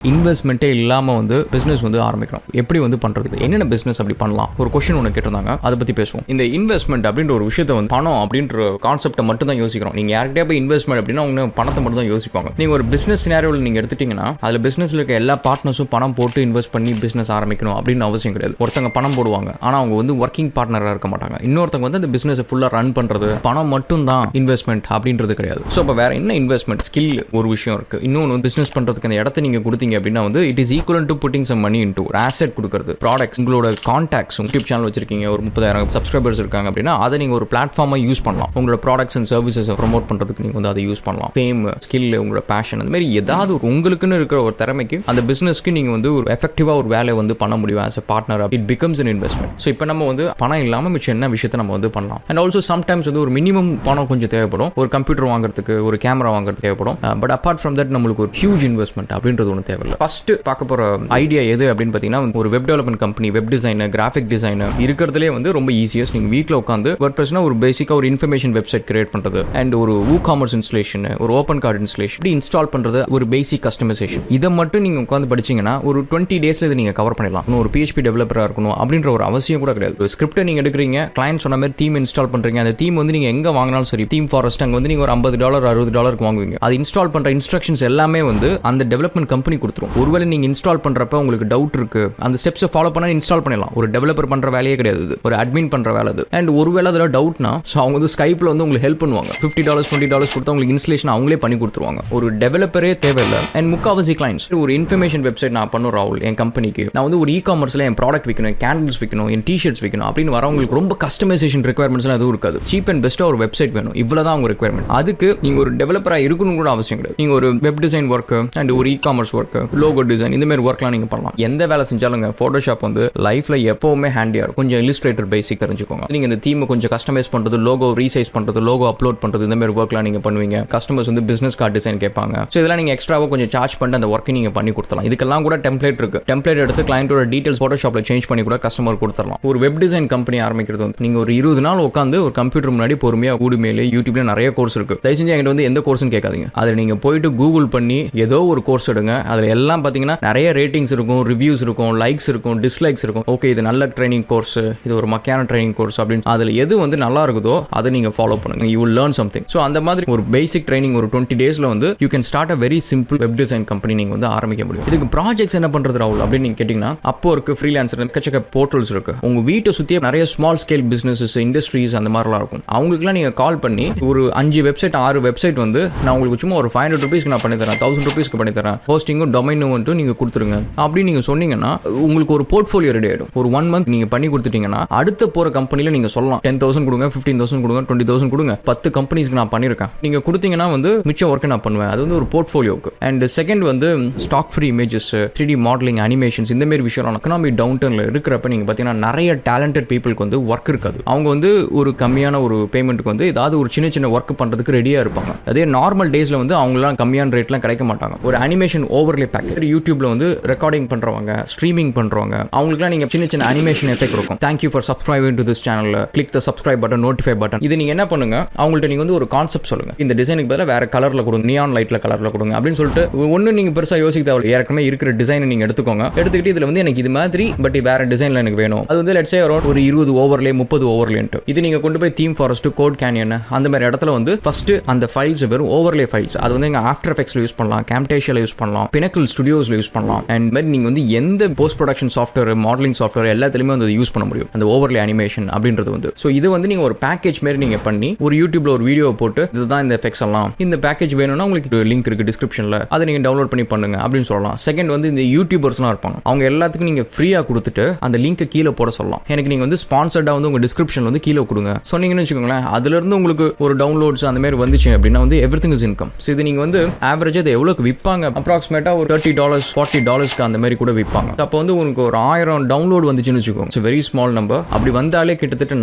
இன்வெஸ்ட்மெண்ட்டே இல்லாமல் வந்து பிஸ்னஸ் வந்து ஆரம்பிக்கணும். எப்படி வந்து பண்ணுறது, என்னென்ன பிஸ்னஸ் அப்படி பண்ணலாம், ஒரு கொஸ்டின் ஒன்று கேட்டிருந்தாங்க, அதை பற்றி பேசுவோம். இந்த இன்வெஸ்ட்மெண்ட் அப்படின்ற ஒரு விஷயத்தை வந்து பணம் அப்படின்ற கான்செப்டை மட்டும் தான் யோசிக்கிறோம். நீங்கள் யார்கிட்டே போய் இன்வெஸ்ட்மெண்ட் அப்படின்னா அவங்க பணத்தை மட்டும் தான் யோசிப்பாங்க. நீங்கள் ஒரு பிஸ்னஸ் சினாரியோவில் நீங்கள் எடுத்துட்டீங்கன்னா அதில் பிஸ்னஸில் இருக்க எல்லா பார்ட்னர்ஸும் பணம் போட்டு இன்வெஸ்ட் பண்ணி பிஸ்னஸ் ஆரம்பிக்கணும் அப்படின்னு அவசியம் கிடையாது. ஒருத்தங்க பணம் போடுவாங்க, ஆனால் அவங்க வந்து ஒர்க்கிங் பார்ட்னராக இருக்க மாட்டாங்க. இன்னொருத்தங்க வந்து அந்த பிஸ்னஸை ஃபுல்லாக ரன் பண்ணுறது, பணம் மட்டும் தான் இன்வெஸ்ட்மெண்ட் அப்படின்றது கிடையாது. ஸோ இப்போ வேற என்ன இன்வெஸ்ட்மெண்ட் ஸ்கில் ஒரு விஷயம் இருக்குது. இன்னொன்று பிஸ்னஸ் பண்ணுறதுக்கு அந்த இடத்த நீங்கள் கொடுத்தீங்க அப்படின்னா வந்து it is equivalent to putting some money into ஒரு asset கொடுக்கிறது. ப்ராடக்ட்ஸ், உங்களோட கான்டாக்ட்ஸ், யூடியூப் சேனல் வச்சிருக்கீங்க, ஒரு 30,000 சப்ஸ்கிரைபர்ஸ் இருக்காங்க அப்படின்னா அதை நீங்கள் ஒரு பிளாட்ஃபார்மாக யூஸ் பண்ணலாம். உங்களோட ப்ராடக்ட்ஸ் அண்ட் சர்வீசஸ் ப்ரொமோட் பண்ணுறதுக்கு நீங்கள் வந்து அதை யூஸ் பண்ணலாம். ஃபேம், ஸ்கில், உங்களோட பேஷன், அந்த மாதிரி ஏதாவது உங்களுக்குன்னு இருக்கிற ஒரு திறமைக்கு அந்த பிஸ்னஸ்க்கு நீங்கள் வந்து ஒரு எஃபெக்டிவாக ஒரு வேலையை வந்து பண்ண முடியும். As a partner it becomes an investment. So இப்போ நம்ம வந்து பணம் இல்லாமல் மிச்சம் என்ன விஷயத்தை நம்ம வந்து பண்ணலாம். அண்ட் ஆல்சோ சம்டைம்ஸ் வந்து ஒரு மினிமம் பணம் கொஞ்சம் தேவைப்படும். ஒரு கம்ப்யூட்டர் வாங்குறதுக்கு, ஒரு கேமரா வாங்குறதுக்கு தேவைப்படும். பட் அப்பார்ட் ஃப்ரம் தட் நம்மளுக்கு ஒரு ஹியூஜ் இன்வெஸ்ட்மெண்ட் அப்படின்றது ஒன்று தேவையில்லை. ஃபர்ஸ்ட் பார்க்க போகிற ஐடியா எது அப்படின்னு பார்த்தீங்கன்னா, ஒரு web development company, web designer, graphic designer இருக்கிறதுலே வந்து ரொம்ப ஈஸியஸ்ட். நீங்கள் வீட்டில் உட்காந்து WordPressனா ஒரு பேசிக்காக ஒரு இன்ஃபர்மேஷன் வெப்சைட் கிரியேட் பண்ணுறது, அண்ட் ஒரு WooCommerce இன்ஸ்டலேஷன், ஒரு ஓப்பன் கார்டு இன்ஸ்டலேஷன், இப்படி இன்ஸ்டால் பண்ணுறது, ஒரு பேசிக் கஸ்டமைசேஷன், இதை மட்டும் நீங்கள் உட்காந்து படிச்சீங்கன்னா ஒரு 20 டேஸில் இதை நீங்கள் கவர் பண்ணிடலாம். ஒரு PHP டெவலப்பராக இருக்கணும் அப்படின்ற ஒரு அவசியம் கூட கிடையாது. ஒரு ஸ்கிரிப்டை நீங்கள் எடுக்கிறீங்க, கிளைண்ட் சொன்ன மாதிரி தீம் இன்ஸ்டால் பண்ணுறீங்க. அந்த தீம் வந்து நீங்கள் எங்கே வாங்கினாலும் சரி, தீம் ஃபாரஸ்ட் அங்கே வந்து நீங்கள் ஒரு $50 $60 வாங்குவீங்க. அது இன்ஸ்டால் பண்ணுற இன்ஸ்ட்ரக்ஷன்ஸ் எல்லாமே வந்து அந்த டெவலப்மெண்ட் கம்பெனி கொடுத்துரும். ஒருவேளை நீங்கள் இன்ஸ்டால் பண்ணுறப்ப உங்களுக்கு டவுட் இருக்கு, அந்த ஸ்டெப்ஸை ஃபாலோ பண்ணா இன்ஸ்டால் பண்ணிடலாம். ஒரு டெவலப்பர் பண்ற வேலையே கிடையாது, ஒரு அட்மின் பண்ற வேலை அது. அண்ட் ஒருவேளை அதுல டவுட்னா அவங்க வந்து ஸ்கைப்ல வந்து உங்களுக்கு ஹெல்ப் பண்ணுவாங்க. $50 $20 கொடுத்தா உங்களுக்கு இன்ஸ்டலேஷன் அவங்களே பண்ணி கொடுத்துருவாங்க. ஒரு டெவலப்பரே தேவையில்லை. அண்ட் முக்காவாசி கிளைண்ட்ஸ் ஒரு இன்ஃபர்மேஷன் வெப்சைட் நான் பண்ணுறேன் ராகுல், என் கம்பெனிக்கு நான் வந்து ஒரு இ-காமர்ஸ்ல என் ப்ராடக்ட் விற்கணும், கேண்டில்ஸ் விற்கணும், என் டிஷர்ட்ஸ் விற்கணும் அப்படின்னு வரவங்களுக்கு ரொம்ப கஸ்டமைசேஷன் ரெக்யர்மெண்ட்ஸ்லாம் எதுவும் இருக்காது. சீப் அண்ட் பெஸ்ட்டாக ஒரு வெப்சைட் வேணும், இவ்வளவுதான் அவங்க ரெக்யர்மெண்ட். அதுக்கு நீங்க ஒரு டெவலப்பராக இருக்கணும் கூட அவசியம் கிடையாது. நீங்க ஒரு வெப் டிசைன் ஒர்க் அண்ட் ஒரு இ-காமர்ஸ் ஒர்க், லோகோ டிசைன், இந்த மாதிரி ஒர்க்லாம் நீங்க பண்ணலாம். எந்த வேலை செஞ்சாலுங்க போட்டோஷாப் வந்து லைஃப்ல எப்பவுமே ஹேண்டியா இருக்கும். கொஞ்சம் இல்லஸ்ட்ரேட்டர் பேசிக் தெரிஞ்சுக்கோங்க. நீங்க இந்த தீமை கொஞ்சம் கஸ்டமைஸ் பண்றது, லோகோ ரீசைஸ் பண்றது, லோகோ அப்லோட் பண்றது, இந்த மாதிரி ஒர்க்லாம் நீங்க பண்ணுவீங்க. கஸ்டமர்ஸ் வந்து பிசினஸ் கார்டு டிசைன் கேட்பாங்க. ஸோ இதெல்லாம் நீங்க எக்ஸ்ட்ராவா கொஞ்சம் சார்ஜ் பண்ணிட்டு அந்த ஒர்க்கை நீங்க பண்ணி கொடுத்துலாம். இதுக்கெல்லாம் கூட டெம்ப்ளேட் இருக்கு. டெம்ப்ளேட் எடுத்து கிளையண்டோட டீடைல்ஸ் போட்டோஷாப்ல சேஞ்ச் பண்ணி கூட கஸ்டமர் கொடுத்துடலாம். ஒரு வெப் டிசைன் கம்பெனி ஆரம்பிக்கிறது வந்து நீங்க ஒரு 20 நாள் உட்காந்து ஒரு கம்ப்யூட்டர் முன்னாடி பொறுமையா Udemy, யூடியூப்ல நிறைய கோர்ஸ் இருக்கு. தயவு செஞ்சு என்கிட்ட வந்து எந்த கோர்ஸ்னு கேட்காதீங்க. அதில் நீங்க போயிட்டு கூகுள் பண்ணி ஏதோ ஒரு கோர்ஸ் எடுங்க. அதுல எல்லாம் பாத்தீங்கன்னா நிறைய ரேட்டிங்ஸ் இருக்கும், ரிவ்யூஸ் இருக்கும், லைக்ஸ் இருக்கும், டிஸ்லைக்ஸ் இருக்கும். ஓகே, இது நல்ல ட்ரைனிங் கோர்ஸ், இது ஒரு மக்கான ட்ரைனிங் கோர்ஸ் அப்படின்னு அதில் எது வந்து நல்லா இருக்குதோ அதை நீங்க ஃபாலோ பண்ணுங்க. You will learn something. So அந்த மாதிரி ஒரு பேசிக் ட்ரைனிங் ஒரு 20 டேஸ்ல வந்து you can start a very simple web design company நீங்க வந்து ஆரம்பிக்க முடியும். இதுக்கு ப்ராஜெக்ட்ஸ் என்ன பண்றது ராகுல் அப்படின்னு நீங்க கேட்டீங்கன்னா, அப்போ இருக்கு, ஃப்ரீலான்சர், எக்கச்சக்க போர்ட்டல்ஸ் இருக்கு. உங்க வீட்டை சுத்தியே நிறைய ஸ்மால் ஸ்கேல் பிசினஸஸ், இண்டஸ்ட்ரீஸ் அந்த மாதிரிலாம் இருக்கும். அவங்களுக்குலாம் நீங்க கால் பண்ணி ஒரு 5 வெப்சைட் 6 வெப்சைட் வந்து நான் உங்களுக்கு சும்மா ஒரு ₹500 நான் பண்ணி தரேன், ₹1000 பண்ணி தரேன், ஹோஸ்டிங்கும் டொமைனும் வந்து நீங்க கொடுத்துருங்க அப்படின்னு நீங்க சொன்னீங்கன்னா உங்களுக்கு ஒரு போர்ட்ஃபோலியோ ரெடி ஆயிடும். ஒரு 1 மந்த் நீங்க பண்ணி கொடுத்துட்டீங்கன்னா அடுத்த போற கம்பெனில நீங்க சொல்லலாம், 10,000 கொடுங்க, 15,000 கொடுங்க, 20,000 கொடுங்க, 10 கம்பெனிஸ்க்கு நான் பண்ணிருக்கேன், நீங்க கொடுத்தீங்கன்னா வந்து மிச்ச ஒர்க்கை நான் பண்ணுவேன். அது வந்து ஒரு போர்ட்ஃபோலியோக்கு. அண்ட் செகண்ட் வந்து stock free images, 3D modelling, animations, இந்த மாதிரி விஷயம் எக்கனாமிக் டவுன் டர்ன்ல இருக்கிறப்ப நீங்க பாத்தீங்கன்னா நிறைய டேலண்டட் பீப்புளுக்கு வந்து ஒர்க் இருக்காது. அவங்க வந்து ஒரு கம்மியான ஒரு பேமெண்ட்டுக்கு வந்து ஏதாவது ஒரு சின்ன சின்ன ஒர்க் பண்றதுக்கு ரெடியா இருப்பாங்க. அதே நார்மல் டேஸ்ல வந்து அவங்கலாம் கம்மியான ரேட்லாம் கிடைக்க மாட்டாங்க. ஒரு அனிமேஷன் ஓவர்லே பேக்கேஜ் யூடியூப்ல வந்து ரெக்கார்டிங் பண்றவங்க, ஸ்ட்ரீமிங் பண்றவங்க, அவங்களுக்குலாம் நீங்க சின்ன சின்ன அனிமேஷன் எஃபெக்ட் இருக்கும். Thank you for subscribing to this channel, click the subscribe button, notify button. இது நீங்க என்ன பண்ணுங்க, அவங்கள்ட்ட நீங்க வந்து ஒரு கான்செப்ட் சொல்லுங்க, இந்த டிசைனுக்கு பதிலாக வேற கலர்ல கொடுங்க, நியான் லைட்ல கலர்ல கொடுங்க அப்படின்னு சொல்லிட்டு ஒன்னு நீங்க பெருசா யோசிக்க தேவையில்லை. ஏற்கனவே இருக்கிற டிசைனை நீங்க எடுத்துக்கோங்க. எடுத்துக்கிட்டு இதுல வந்து எனக்கு இது மாதிரி பட் வேற டிசைன்ல எனக்கு வேணும். அது வந்து லெட்ஸ் சே ஒரு 20 ஓவர்லே 30 ஓவர்லேன்ட்டு இது நீங்க கொண்டு போய் தீம் ஃபாரஸ்ட், கோட் கேனியன் அந்த மாதிரி இடத்துல வந்து ஃபர்ஸ்ட் அந்த ஃபைல்ஸ் வெறும் ஓவர்லே ஃபைல்ஸ். அது வந்து எங்க ஆஃப்டர் எஃபெக்ட்ஸ்ல யூஸ் பண்ணலாம், கேம்டேஷியால யூஸ் பண்ணலாம், பினக்கிள் ஸ்டுடியோஸ்ல யூஸ் பண்ணலாம். அண்ட் மாதிரி நீங்க வந்து எந்த post production software, modelling software எல்லாத்துலயுமே வந்து யூஸ் பண்ண முடியும் அந்த ஓவர்லே அனிமேஷன் அப்படின்றது வந்து. ஸோ இது வந்து நீங்க ஒரு பேக்கேஜ் மாதிரி நீங்க பண்ணி ஒரு யூடியூப்ல ஒரு வீடியோ போட்டு இதுதான் இந்த எஃபெக்ட்ஸ் எல்லாம், இந்த பேக்கேஜ் வேணும்னா உங்களுக்கு லிங்க் இருக்கு டிஸ்கிரிப்ஷன்ல, அதை நீங்க டவுன்லோட் பண்ணி பண்ணுங்க அப்படின்னு சொல்லலாம். செகண்ட் வந்து இந்த யூடியூபர்ஸ்லாம் இருப்பாங்க, அவங்க எல்லாத்துக்கும் நீங்க ஃப்ரீயா கொடுத்துட்டு அந்த லிங்கை கீழே போட சொல்லலாம். எனக்கு நீங்க வந்து ஸ்பான்சர்டா வந்து உங்க டிஸ்கிரிப்ஷன்ல வந்து கீழே கொடுங்க சொன்னீங்கன்னு வச்சுக்கோங்களேன். அதுல இருந்து உங்களுக்கு ஒரு டவுன்லோட்ஸ் அந்த மாதிரி வந்துச்சு அப்படின்னா வந்து எவ்ரிதிங் இஸ் இன்கம். ஸோ இது நீங்க வந்து ஆவரேஜா இது எவ்வளவுக்கு விற்பாங்க, அப்ராக்சிமேட்டா ஒரு $30 $40 அந்த மாதிரி கூட விற்பாங்க. அப்போ வந்து உங்களுக்கு ஒரு 1000 டவுன்லோட் வந்துச்சுன்னு வச்சுக்கோங்க. It's very small number. அப்படி வந்தாலே கிட்டத்தட்ட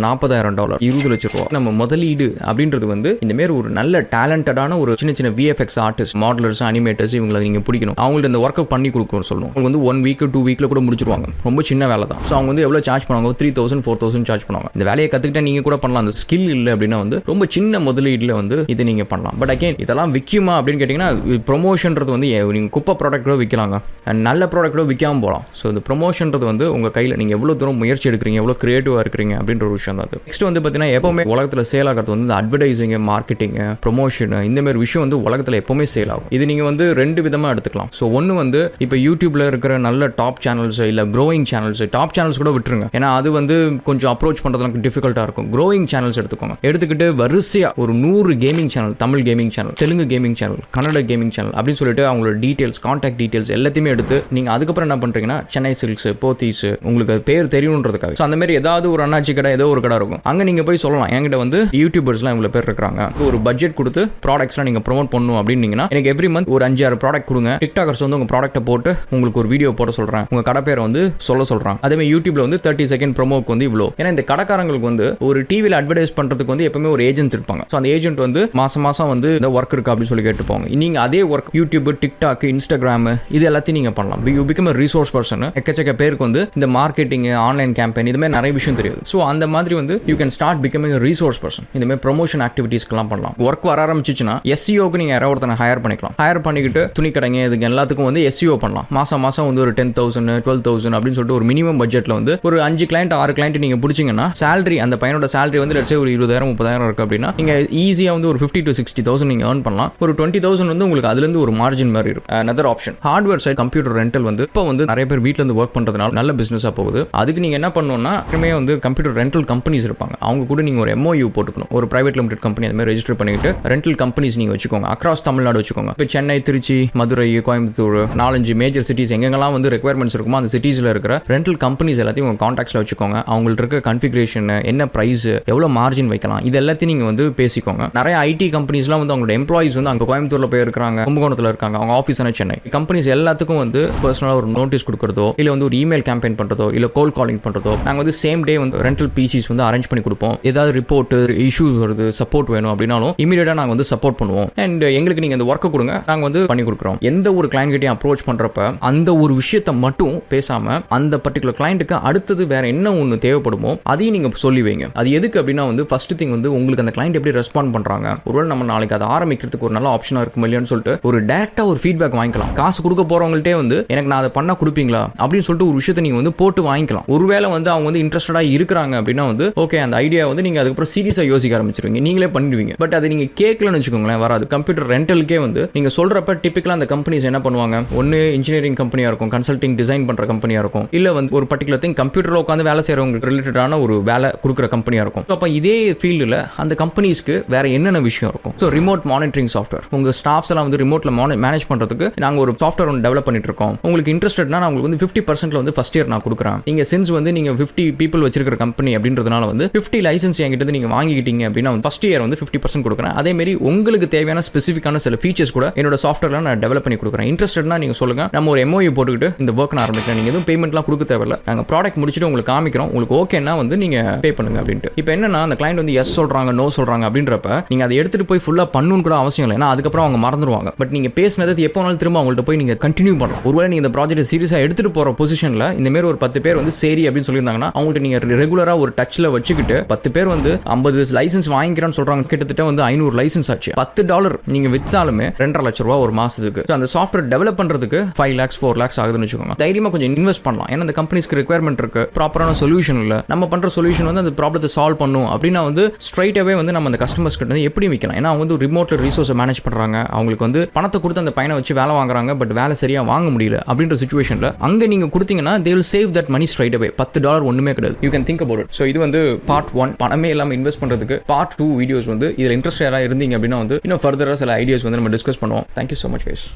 $40,000, $20 லட்சம் ரூபாய் நம்ம முதலீடு அப்படின்றது வந்து இந்த மாதிரி ஒரு நல்ல டேலண்டடான ஒரு சின்ன சின்ன VFX ஆர்டிஸ்ட், மாடலர்ஸ், அனிமேட்டர்ஸ் இவங்களை நீங்க பிடிக்கணும். அவங்கள்ட்ட இந்த ஒர்க்கை பண்ணி கொடுக்கணும்னு சொல்லணும். அவங்க வந்து 1 வீக் 2 வீக்ல கூட முடிச்சிருவாங்க. ரொம்ப சின்ன வேலை தான். ஸோ அவங்க வந்து எவ்வளவு சார்ஜ் பண்ணுவாங்க, 3,000 4,000 சார்ஜ் பண்ணுவாங்க. இந்த வேலையை கத்துக்கிட்டா நீங்க கூட பண்ணலாம். அந்த ஸ்கில் இல்லை அப்படின்னா வந்து ரொம்ப சின்ன முதலீடுல வந்து இதை நீங்க பண்ணலாம். பட் அகைன் இதெல்லாம் விக்குமா அப்படின்னு கேட்டீங்கன்னா ப்ரொமோஷன்றது வந்து நீங்க குப்பை ப்ராடக்ட்டோ விற்கலாங்க, அண்ட் நல்ல ப்ராடக்ட்டோ விற்காமல் போகலாம். ஸோ இந்த ப்ரொமோஷன்றது வந்து உங்கள் கையில் நீங்கள் எவ்வளோ தூரம் முயற்சி எடுக்கிறீங்க, எவ்வளோ கிரியேட்டிவாக இருக்கிறீங்க அப்படின்ற ஒரு விஷயம் தான். நெக்ஸ்ட் வந்து பார்த்தீங்கன்னா எப்போவுமே உலகத்தில் சேல் ஆகிறது வந்து இந்த அட்வர்டைசிங், மார்க்கெட்டிங், ப்ரொமோஷன், இந்த மாதிரி விஷயம் வந்து உலகத்தில் எப்போவுமே சேல் ஆகும். இது நீங்கள் வந்து 2 விதமாக எடுத்துக்கலாம். ஸோ ஒன்று வந்து இப்போ யூடியூப்ல இருக்கிற நல்ல டாப் சேனல்ஸ் இல்லை க்ரோயிங் சேனல்ஸ், டாப் சேனல்ஸ் கூட விட்டுருங்க, ஏன்னா அது வந்து கொஞ்சம் அப்ரோச் பண்ணுறதுக்கு டிஃபிகல்ட்டாக இருக்கும். க்ரோயிங் சேனல்ஸ் எடுத்துக்கிட்டு வரிசையாக ஒரு 100 gaming channel, Tamil gaming channel, Telugu gaming channel, Kannada gaming channel அப்படின்னு சொல்லிட்டு அவங்களோட டீடைல்ஸ், கான்டாக்ட் டீடைல்ஸ் எல்லாத்தையுமே எடுத்து நீங்கள் அதுக்கப்புறம் என்ன பண்ணுறீங்கன்னா சென்னை சில்க்ஸ், போத்தீஸ், உங்களுக்கு பேர் தெரியணுன்றதுக்காக ஸோ அந்த மாதிரி ஏதாவது ஒரு அண்ணாச்சி கடை, ஏதோ ஒரு கடை இருக்கும், அங்கே நீங்கள் போய் சொல்லலாம் என்கிட்ட வந்து யூடியூபர்ஸ்லாம் இவ்வளோ பேர் இருக்கிறாங்க, ஒரு பட்ஜெட் கொடுத்து ப்ராடக்ட்ஸ்லாம் நீங்கள் ப்ரொமோட் பண்ணணும் அப்படின்னீங்கன்னா எனக்கு எவ்ரி மந்த் ஒரு 5-6 ப்ராடக்ட் கொடுங்க, டிக்டாக்கர்ஸ் வந்து உங்கள் ப்ராடக்ட்டை போட்டு உங்களுக்கு ஒரு வீடியோ போட சொல்கிறேன், உங்கள் கடை பேரை வந்து சொல்கிறாங்க. அதே மாதிரி யூடியூப்ல வந்து 30 செகண்ட் ப்ரோமோக்கு வந்து இவ்வளோ. ஏன்னா இந்த கடைக்காரங்களுக்கு வந்து ஒரு டிவியில் அட்வர்டைஸ் பண்ணுறதுக்கு வந்து எப்பவுமே ஒரு ஏஜென்ட் இருப்பாங்க. ஸோ அந்த ஏஜென்ட் வந்து மாசம் வந்து இந்த ஒர்க் இருக்கா அப்படின்னு சொல்லி கேட்டுப்பாங்க. நீங்கள் அதே ஒர்க் யூடியூப், டிக்டாக், இன்ஸ்டாகிராம் இது எல்லாத்தையும் நீங்கள் பண்ணலாம். You become resource person. எக்கச்சக்க பேருக்கு வந்து இந்த மார்க்கெட்டிங், ஆன்லைன் கேம்பெயின் இது மாதிரி நிறைய விஷயம் தெரியாது. ஸோ அந்த மாதிரி வந்து you can start becoming resource person. இந்த மாதிரி ப்ரொமோஷன் ஆக்டிவிட்டீஸ்க்கெல்லாம் பண்ணலாம். ஒர்க் வர ஆரம்பிச்சுன்னா எஸ்இஓக்கு நீங்கள் யாராவது ஒருத்தனை ஹையர் பண்ணிக்கலாம். ஹையர் பண்ணிக்கிட்டு துணி கடைங்க இதுக்கு எல்லாத்துக்கும் வந்து எஸ்இஓ பண்ணலாம். மாசம் வந்து ஒரு 10,000 12,000 அப்படின்னு சொல்லிட்டு ஒரு மினிமம் பட்ஜெட்ல வந்து ஒரு 5 கிளைண்ட் 6 கிளைண்ட் நீங்க பிடிச்சீங்கன்னா சேலரி, அந்த பையனோட சேலரி வந்து லட்சம் ஒரு 20,000 30,000 இருக்கு அப்படின்னா நீங்க ஈஸியா வந்து ஒரு 50,000 to 60,000 நீங்க earn பண்ணலாம். ஒரு 20,000 வந்து உங்களுக்கு அதுல இருந்து ஒரு மார்ஜின் மாதிரி இருக்கும். another option hardware side computer rental வந்து இப்போ வந்து நிறைய பேர் வீட்ல இருந்து ஒர்க் பண்றதுனால நல்ல பிசினஸா போகுது. அதுக்கு நீங்க என்ன பண்ணணும்னா எப்பவுமே வந்து கம்ப்யூட்டர் ரெண்டல் கம்பெனிஸ் இருப்பாங்க, அவங்க கூட நீங்க ஒரு MOU போட்டுக்கணும். ஒரு பிரைவேட் லிமிடெட் கம்பெனி அந்த மாதிரி ரெஜிஸ்டர் பண்ணிட்டு ரெண்டல் கம்பெனிஸ் நீங்க வச்சுக்கோங்க. அக்ராஸ் தமிழ்நாடு வச்சுக்கோங்க. இப்போ சென்னை, திருச்சி, மதுரை, கோயம்புத்தூர் 4-5 மேஜர் சிட்டிஸ் எங்கெங்கெல்லாம் வந்து ரெக்யர்மெண்ட்ஸ் இருக்குமோ அந்த சிட்டிஸ்ல இருக்கிற ரெண்டல் கம்பெனிஸ் எல்லாத்தையும் உங்க கான்டாக்ட்ஸ்ல வச்சுக்கோங்க. அவங்களுக்கு இருக்க கான்ஃபிகரேஷன் என்ன, பிரைஸ் எவ்வளவு மார்ஜின் வைக்கலாம், இது எல்லாத்தையும் நீங்க வந்து பேசிக்கோங்க. நிறைய ஐடி கம்பெனிஸ்லாம் வந்து அவங்களோட எம்ப்ளாயிஸ் வந்து அங்க கோயம்புத்தூர்ல போய் இருக்காங்க, கும்பகோணத்துல இருக்காங்க, அவங்க ஆஃபீஸ் சென்னை. கம்பெனிஸ் எல்லாத்துக்கும் வந்து பர்சனலா ஒரு நோட்டீஸ் கொடுக்கறதோ இல்ல வந்து ஒரு இமெயில் கேம்பெயின் பண்றதோ இல்ல கோல் காலிங் பண்றதோ நாங்க வந்து சேம் டே வந்து ரெண்டல் பிசிஸ் வந்து அரேஞ்ச் பண்ணி கொடுப்போம். ஏதாவது ரிப்போர்ட், இஷ்யூஸ் வருது, சப்போர்ட் வேணும் அப்படின்னாலும் இமீடியட்டா நாங்க வந்து சப்போர்ட் பண்ணுவோம். அண்ட் எங்களுக்கு நீங்க இந்த ஒர்க்கை கொடுங்க, நாங்க வந்து பண்ணி கொடுக்குறோம். எந்த ஒரு கிளைண்ட் கிட்டையும் அப்ரோச் பண்றப்ப அந்த ஒரு விஷயத்தை மட்டும் பேசாம அந்த பர்டிகுலர் கிளைண்ட்டுக்கு அடுத்தது வேற என்ன ஒன்று தேவைப்படுமோ அதையும் நீங்க சொல்லி வைங்க. அது எதுக்கு அப்படின்னா வந்து ஃபர்ஸ்ட் திங் வந்து உங்களுக்கு அந்த கிளைண்ட் எப்படி ரெஸ்பாண்ட் பண்றாங்க, ஒருவேளை நம்ம நாளைக்கு அதை ஆரம்பிக்கிறதுக்கு ஒரு நல்ல ஆப்ஷனா இருக்கும் இல்லையான்னு சொல்லிட்டு ஒரு டைரக்டா ஒரு ஃபீட்பேக் வாங்கிக்கலாம். காசு கொடுக்க போறவங்கள்ட்டே வந்து எனக்கு நான் அதை பண்ணா கொடுப்பீங்களா அப்படின்னு சொல்லிட்டு ஒரு விஷயத்தை நீங்க வந்து போட்டு வாங்கிக்கலாம். ஒருவேளை வந்து அவங்க வந்து இன்ட்ரெஸ்டடா இருக்கிறாங்க அப்படின்னா வந்து ஓகே, அந்த ஐடியா வந்து நீங்க அதுக்கப்புறம் சீரியஸா யோசிக்க ஆரம்பிச்சிருவீங்க, நீங்களே பண்ணிடுவீங்க. பட் அதை நீங்க கேட்கலன்னு வச்சுக்கோங்களேன், வராது. கம்ப்யூட்டர் ரெண்டலுக்கே வந்து நீங்க சொல்றப்ப டிபிக்கலா அந்த கம்பெனிஸ் என்ன பண்ணுவாங்க, ஒன்னு இன்ஜினியரிங் கம்பெனியா இருக்கும், கன்சல்டிங் டிசைன் பண்ற கம்பெனியா இருக்கும், இல்ல வந்து ஒரு பர்டிகுலர் திங் கம்ப்யூட்டர்ல உட்காந்து வேலை செய்யறவங்களுக்கு ரிலேட்டடான ஒரு வேலை கொடுக்குற கம்பெனியா இருக்கும். அப்ப இதே ஃபீல்டுல அந்த கம்பெனிஸ்க்கு வேற என்னென்ன விஷயம் இருக்கும். ஸோ ரிமோட் மானிட்டரிங் சாஃப்ட்வேர், உங்க ஸ்டாஃப்ஸ் எல்லாம் வந்து ரிமோட்ல மேனேஜ் பண்றதுக்கு நாங்க ஒரு சாஃப்ட்வேர் ஒன்று டெவலப் பண்ணிட்டு இருக்கோம். உங்களுக்கு இன்ட்ரெஸ்டட்னா நான் உங்களுக்கு வந்து 50% வந்து ஃபர்ஸ்ட் இயர் நான் கொடுக்குறேன். நீங்க சின்ஸ் வந்து நீங்க 50 பீப்புள் வச்சிருக்கிற கம்பெனி அப்படின்றதுனால வந்து 50 லைசன்ஸ் என்கிட்ட நீங்க வாங்கிக்கிட்டீங்க அப்படின்னா ஃபர்ஸ்ட் இயர் வந்து 50% கொடுக்குறேன். அதே மாதிரி உங்களுக்கு தேவையான ஸ்பெசிஃபிக்கான சில ஃபீச்சர்ஸ் கூட என்னோட சாஃப்ட்வேர்ல நான் டெவலப் பண்ணி கொடுக்குறேன். இன்ட்ரெஸ்டட்னா நீங்க சொல்லுங்க, நம்ம ஒரு MOU போட்டுக்கிட்டு இந்த ஒர்க் ஆரம்பிக்கலாம். நீங்க எதுவும் பேமெண்ட்லாம் கொடுக்க தேவையில்ல, நாங்க ப்ராடக்ட் முடிச்சுட்டு உங்களுக்கு காமிக்கிறோம், உங்களுக்கு ஓகேன்னா வந்து நீங்க பே பண்ணுங்க அப்படின்ட்டு. இப்போ என்னன்னா அந்த கிளைண்ட் வந்து எஸ் சொல்றாங்க, நோ சொல்றாங்க அப்படின்றப்ப நீங்க அதை எடுத்துட்டு போய் ஃபுல்லா பண்ணணும்னு கூட அவசியம் இல்லை, ஏன்னா அதுக்கப்புறம் அவங்க மறந்துடுவாங்க. பட் நீங்க பேசினது எப்போ வேணாலும் திரும்ப அவங்கள்ட்ட போய் நீங்க கண்டினியூ பண்ணலாம். ஒருவேளை நீங்க இந்த ப்ராஜெக்ட் சீரியஸா எடுத்துட்டு போற பொசிஷன்ல இந்த மாதிரி ஒரு 10 பேர் வந்து சரி அப்படின்னு சொல்லியிருந்தாங்கன்னா அவங்கள்ட்ட நீங்க ரெகுலரா ஒரு டச்ல வச்சுக்கிட்டு 10 பேர் வந்து 50 லைசன்ஸ் வாங்கிக்கிறேன்னு சொல்றாங்க, கிட்டத்தட்ட வந்து 500 லைசன்ஸ் ஆச்சு. $10 நீங்க வித்தாலுமே 2.5 லட்சம் ரூபாய் ஒரு மாசத்துக்கு. அந்த சாஃப்ட்வேர் டெவலப் பண்றதுக்கு 5 lakhs 4 lakhs ஆகுதுன்னு வச்சுக்கோங்க. தைரியமா கொஞ்சம் இன்வெஸ்ட் பண்ணலாம். ஏன்னா அந்த கம்பெனிஸ்க்கு ரெக்யர்மெண்ட் இருக்கு, ப்ராப்பரான சொல்யூஷன் இல்ல, நம்ம பண்ற சொல்யூஷன் வந்து அந்த ப்ராப்ளத்தை சால்வ் பண்ணும் அப்படின்னா வந்து ஸ்ட்ரைட்டாவே வந்து நம்ம அந்த கஸ்டமர்ஸ் கிட்ட எப்படி விற்கலாம். ஏன்னா அவங்க வந்து ரிமோட்ல ரிசோர்ஸை மேனேஜ் பண்றாங்க, அவங்களுக்கு வந்து பணத்தை கொடுத்து அந்த பையனை வச்சு வேலை வாங்குறாங்க, பட் வேலை சரியா வாங்க முடியல அப்படின்ற சிச்சுவேஷன்ல அங்க நீங்க கொடுத்தீங்கன்னா they will save that money straight away. $10 ஒண்ணுமே கிடையாது. You can think about it. So இது வந்து பார்ட் 1, பணமே இல்லாம இன்வெஸ்ட் பண்றதுக்கு. பார்ட் 2 வீடியோஸ் வந்து இதுல இன்ட்ரெஸ்ட் யாரா இருந்தீங்க அப்படின்னா வந்து இன்னும் ஃபர்தரா சில ஐடியாஸ் வந்து நம்ம டிஸ்கஸ் பண்ணுவோம். Thank you so much guys.